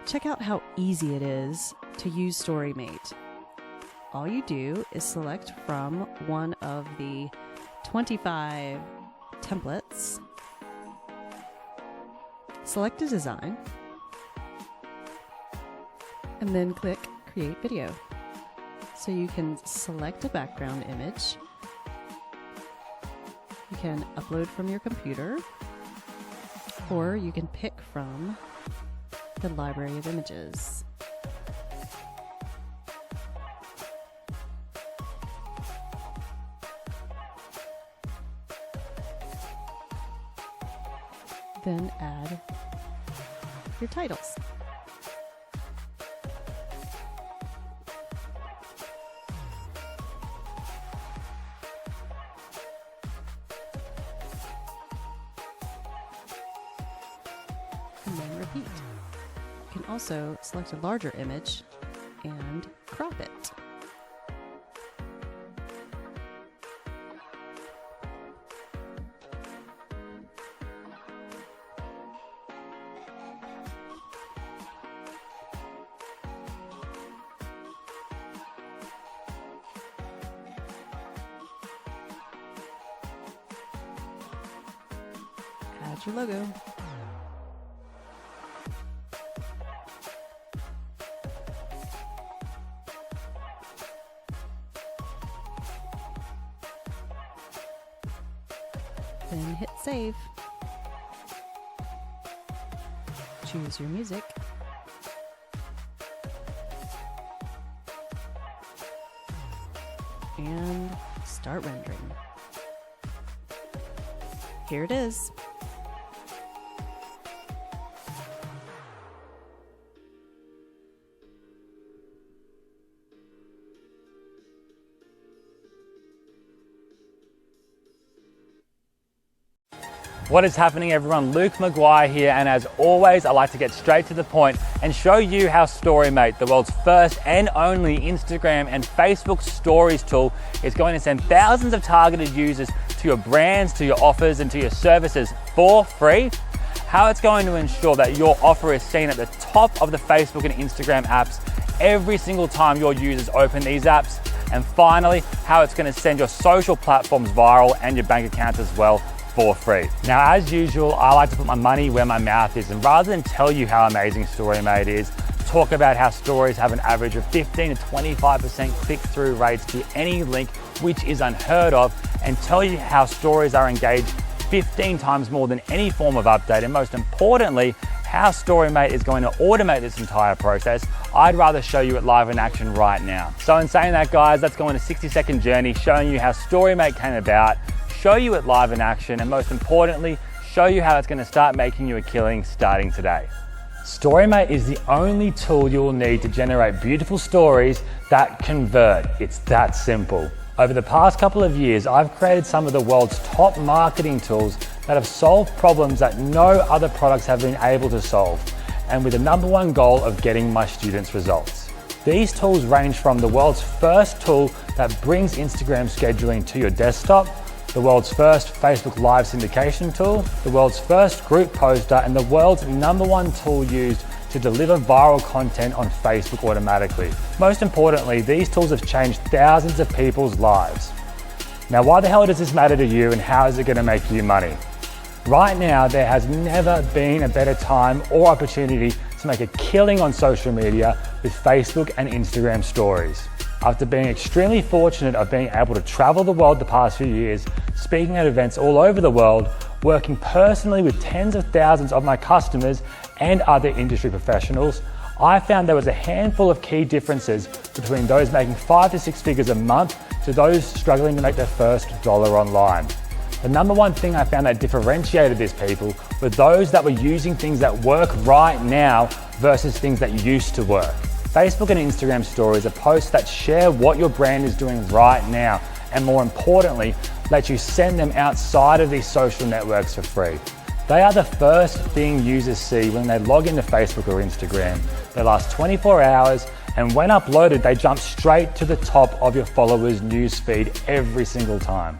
Check out how easy it is to use Storymate. All you do is select from one of the 25 templates, select a design, and then click Create Video. So you can select a background image, you can upload from your computer, or you can pick from the library of images. Then add your titles. And then repeat. You can also select a larger image and crop it. Add your logo. Then hit save. Choose your music. And start rendering. Here it is. What is happening, everyone? Luke McGuire here, and as always, I like to get straight to the point and show you how Storymate, the world's first and only Instagram and Facebook stories tool, is going to send thousands of targeted users to your brands, to your offers, and to your services for free. How it's going to ensure that your offer is seen at the top of the Facebook and Instagram apps every single time your users open these apps. And finally, how it's going to send your social platforms viral and your bank accounts as well for free. Now, as usual, I like to put my money where my mouth is, and rather than tell you how amazing Storymate is, talk about how stories have an average of 15 to 25% click-through rates to any link, which is unheard of, and tell you how stories are engaged 15 times more than any form of update, and most importantly, how Storymate is going to automate this entire process. I'd rather show you it live in action right now. So in saying that, guys, let's go on a 60-second journey showing you how Storymate came about, show you it live in action, and most importantly, show you how it's going to start making you a killing starting today. Storymate is the only tool you will need to generate beautiful stories that convert. It's that simple. Over the past couple of years, I've created some of the world's top marketing tools that have solved problems that no other products have been able to solve, and with the #1 goal of getting my students results. These tools range from the world's first tool that brings Instagram scheduling to your desktop, the world's first Facebook Live syndication tool, the world's first group poster, and the world's #1 tool used to deliver viral content on Facebook automatically. Most importantly, these tools have changed thousands of people's lives. Now, why the hell does this matter to you, and how is it going to make you money? Right now, there has never been a better time or opportunity to make a killing on social media with Facebook and Instagram stories. After being extremely fortunate of being able to travel the world the past few years, speaking at events all over the world, working personally with tens of thousands of my customers and other industry professionals, I found there was a handful of key differences between those making 5 to 6 figures a month to those struggling to make their first dollar online. The #1 thing I found that differentiated these people were those that were using things that work right now versus things that used to work. Facebook and Instagram stories are posts that share what your brand is doing right now, and more importantly, let you send them outside of these social networks for free. They are the first thing users see when they log into Facebook or Instagram. They last 24 hours, and when uploaded, they jump straight to the top of your followers' newsfeed every single time.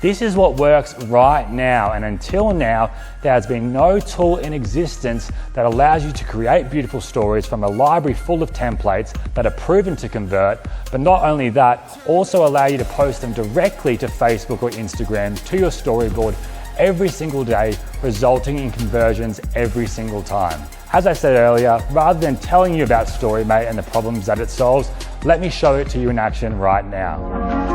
This is what works right now, and until now, there has been no tool in existence that allows you to create beautiful stories from a library full of templates that are proven to convert, but not only that, also allow you to post them directly to Facebook or Instagram to your storyboard every single day, resulting in conversions every single time. As I said earlier, rather than telling you about StoryMate and the problems that it solves, let me show it to you in action right now.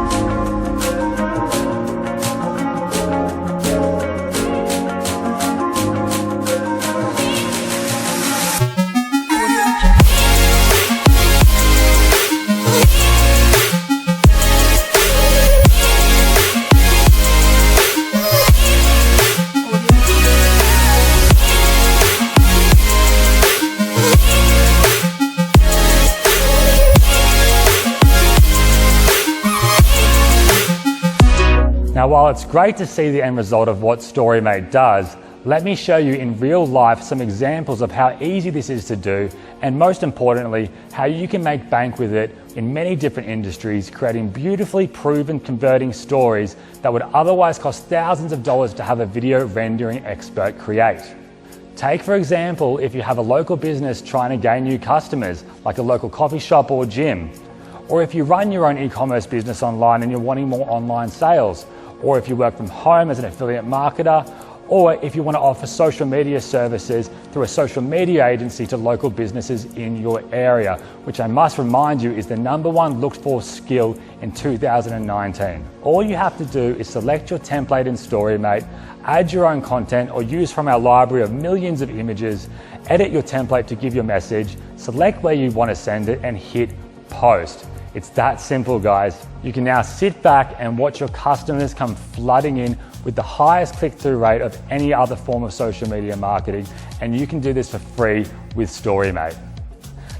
Now, while it's great to see the end result of what StoryMate does, let me show you in real life some examples of how easy this is to do, and most importantly, how you can make bank with it in many different industries, creating beautifully proven converting stories that would otherwise cost thousands of dollars to have a video rendering expert create. Take, for example, if you have a local business trying to gain new customers, like a local coffee shop or gym, or if you run your own e-commerce business online and you're wanting more online sales, or if you work from home as an affiliate marketer, or if you want to offer social media services through a social media agency to local businesses in your area, which I must remind you is the #1 looked for skill in 2019. All you have to do is select your template in StoryMate, add your own content or use from our library of millions of images, edit your template to give your message, select where you want to send it and hit post. It's that simple, guys. You can now sit back and watch your customers come flooding in with the highest click-through rate of any other form of social media marketing, and you can do this for free with StoryMate.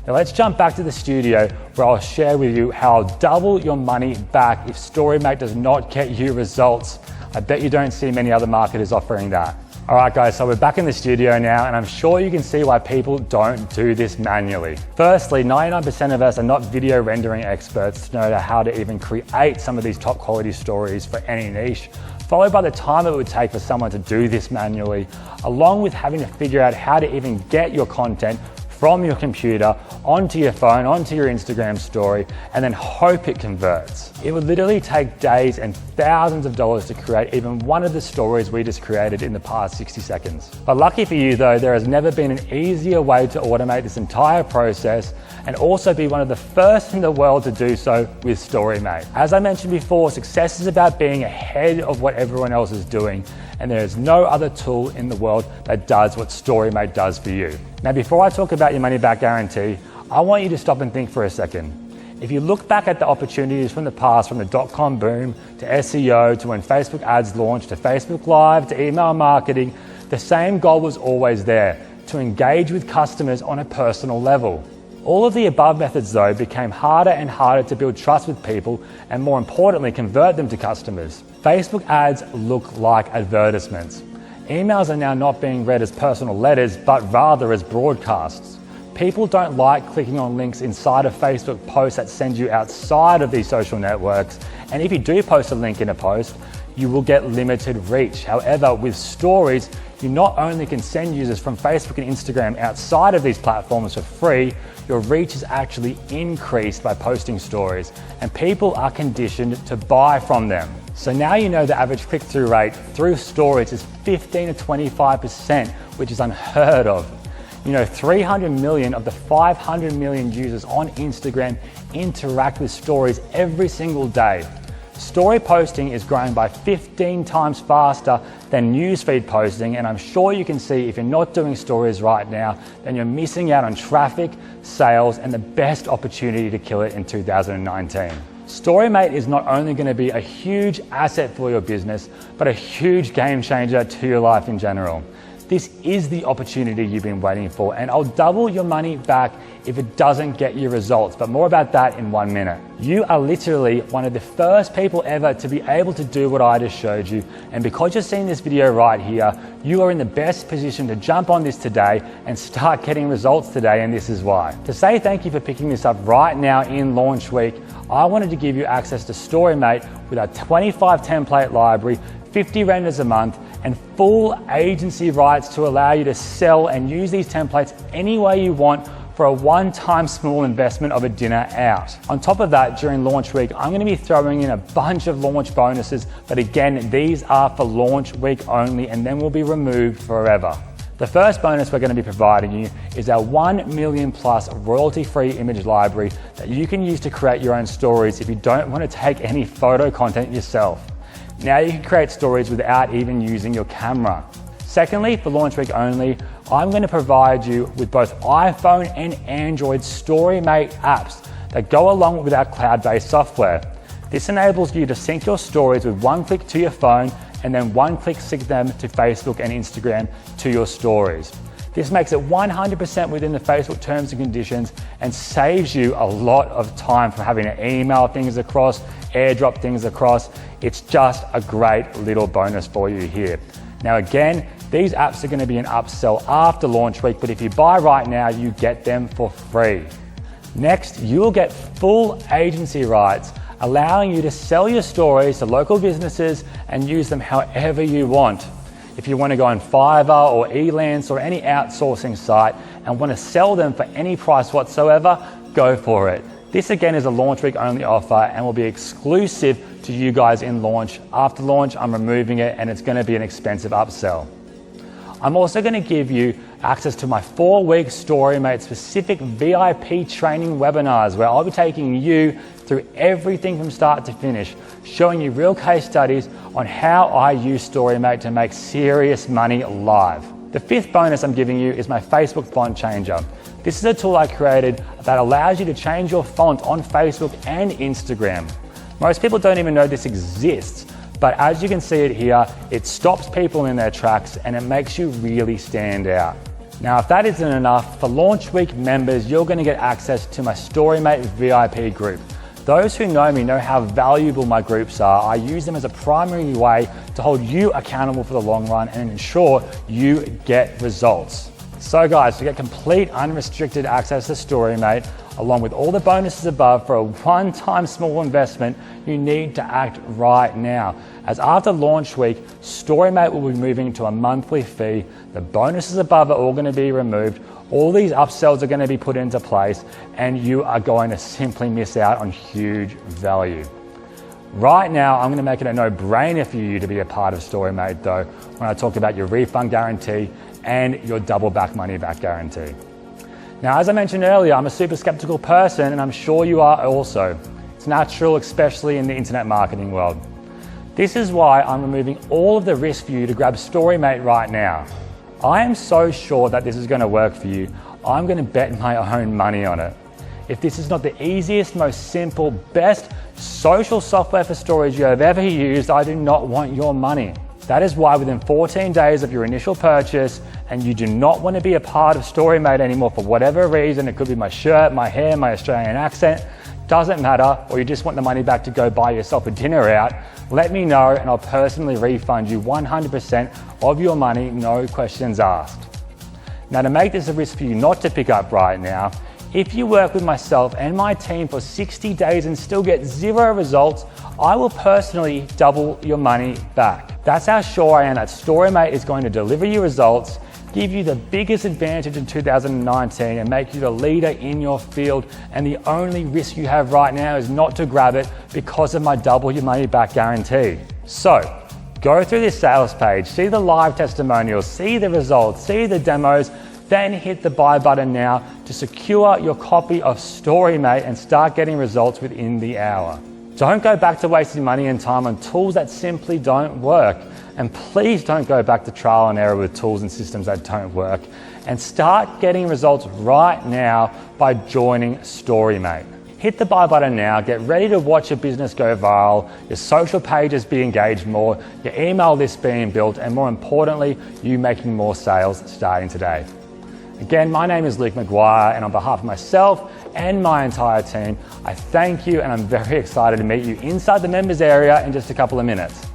Now let's jump back to the studio where I'll share with you how I'll double your money back if StoryMate does not get you results. I bet you don't see many other marketers offering that. All right, guys, so we're back in the studio now, and I'm sure you can see why people don't do this manually. Firstly, 99% of us are not video rendering experts to know how to even create some of these top quality stories for any niche, followed by the time it would take for someone to do this manually, along with having to figure out how to even get your content from your computer onto your phone, onto your Instagram story, and then hope it converts. It would literally take days and thousands of dollars to create even one of the stories we just created in the past 60 seconds. But lucky for you though, there has never been an easier way to automate this entire process and also be one of the first in the world to do so with StoryMate. As I mentioned before, success is about being ahead of what everyone else is doing, and there is no other tool in the world that does what StoryMate does for you. Now, before I talk about your money back guarantee, I want you to stop and think for a second. If you look back at the opportunities from the past, from the dot-com boom to SEO, to when Facebook ads launched, to Facebook Live, to email marketing, the same goal was always there: to engage with customers on a personal level. All of the above methods, though, became harder and harder to build trust with people and, more importantly, convert them to customers. Facebook ads look like advertisements. Emails are now not being read as personal letters, but rather as broadcasts. People don't like clicking on links inside of Facebook posts that send you outside of these social networks. And if you do post a link in a post, you will get limited reach. However, with stories, you not only can send users from Facebook and Instagram outside of these platforms for free, your reach is actually increased by posting stories, and people are conditioned to buy from them. So now you know the average click-through rate through stories is 15 to 25%, which is unheard of. You know, 300 million of the 500 million users on Instagram interact with stories every single day. Story posting is growing by 15 times faster than newsfeed posting, and I'm sure you can see if you're not doing stories right now, then you're missing out on traffic, sales, and the best opportunity to kill it in 2019. StoryMate is not only going to be a huge asset for your business, but a huge game changer to your life in general. This is the opportunity you've been waiting for, and I'll double your money back if it doesn't get you results, but more about that in 1 minute. You are literally one of the first people ever to be able to do what I just showed you, and because you're seeing this video right here, you are in the best position to jump on this today and start getting results today, and this is why. To say thank you for picking this up right now in launch week, I wanted to give you access to StoryMate with our 25 template library, 50 renders a month, and full agency rights to allow you to sell and use these templates any way you want for a one-time small investment of a dinner out. On top of that, during launch week, I'm going to be throwing in a bunch of launch bonuses, but again, these are for launch week only and then will be removed forever. The first bonus we're going to be providing you is our 1 million plus royalty-free image library that you can use to create your own stories if you don't want to take any photo content yourself. Now you can create stories without even using your camera. Secondly, for launch week only, I'm going to provide you with both iPhone and Android StoryMate apps that go along with our cloud-based software. This enables you to sync your stories with one click to your phone and then one click sync them to Facebook and Instagram to your stories. This makes it 100% within the Facebook terms and conditions and saves you a lot of time from having to email things across, airdrop things across. It's just a great little bonus for you here. Now again, these apps are going to be an upsell after launch week, but if you buy right now, you get them for free. Next, you'll get full agency rights, allowing you to sell your stories to local businesses and use them however you want. If you want to go on Fiverr or Elance or any outsourcing site and want to sell them for any price whatsoever, go for it. This again is a launch week only offer and will be exclusive to you guys in launch. After launch, I'm removing it and it's going to be an expensive upsell. I'm also going to give you access to my 4-week StoryMate specific VIP training webinars where I'll be taking you through everything from start to finish, showing you real case studies on how I use StoryMate to make serious money live. The 5th bonus I'm giving you is my Facebook font changer. This is a tool I created that allows you to change your font on Facebook and Instagram. Most people don't even know this exists, but as you can see it here, it stops people in their tracks and it makes you really stand out. Now, if that isn't enough, for launch week members, you're going to get access to my StoryMate VIP group. Those who know me know how valuable my groups are. I use them as a primary way to hold you accountable for the long run and ensure you get results. So guys, to get complete unrestricted access to StoryMate, along with all the bonuses above for a one-time small investment, you need to act right now. As after launch week, StoryMate will be moving to a monthly fee. The bonuses above are all going to be removed. All these upsells are going to be put into place and you are going to simply miss out on huge value. Right now, I'm going to make it a no-brainer for you to be a part of StoryMate though, when I talk about your refund guarantee and your double back money back guarantee. Now, as I mentioned earlier, I'm a super skeptical person and I'm sure you are also. It's natural, especially in the internet marketing world. This is why I'm removing all of the risk for you to grab StoryMate right now. I am so sure that this is going to work for you. I'm going to bet my own money on it. If this is not the easiest, most simple, best social software for stories you have ever used, I do not want your money. That is why within 14 days of your initial purchase, and you do not want to be a part of StoryMate anymore for whatever reason, it could be my shirt, my hair, my Australian accent, doesn't matter, or you just want the money back to go buy yourself a dinner out, let me know and I'll personally refund you 100% of your money, no questions asked. Now, to make this a risk for you not to pick up right now, if you work with myself and my team for 60 days and still get 0 results, I will personally double your money back. That's how sure I am that StoryMate is going to deliver you results, give you the biggest advantage in 2019 and make you the leader in your field, and the only risk you have right now is not to grab it because of my double your money back guarantee. So, go through this sales page, see the live testimonials, see the results, see the demos, then hit the buy button now to secure your copy of StoryMate and start getting results within the hour. Don't go back to wasting money and time on tools that simply don't work. And please don't go back to trial and error with tools and systems that don't work. And start getting results right now by joining StoryMate. hit the buy button now. Get ready to watch your business go viral, your social pages be engaged more, your email list being built, and more importantly, you making more sales starting today. Again, my name is Luke McGuire, and on behalf of myself and my entire team, I thank you, and I'm very excited to meet you inside the members area in just a couple of minutes.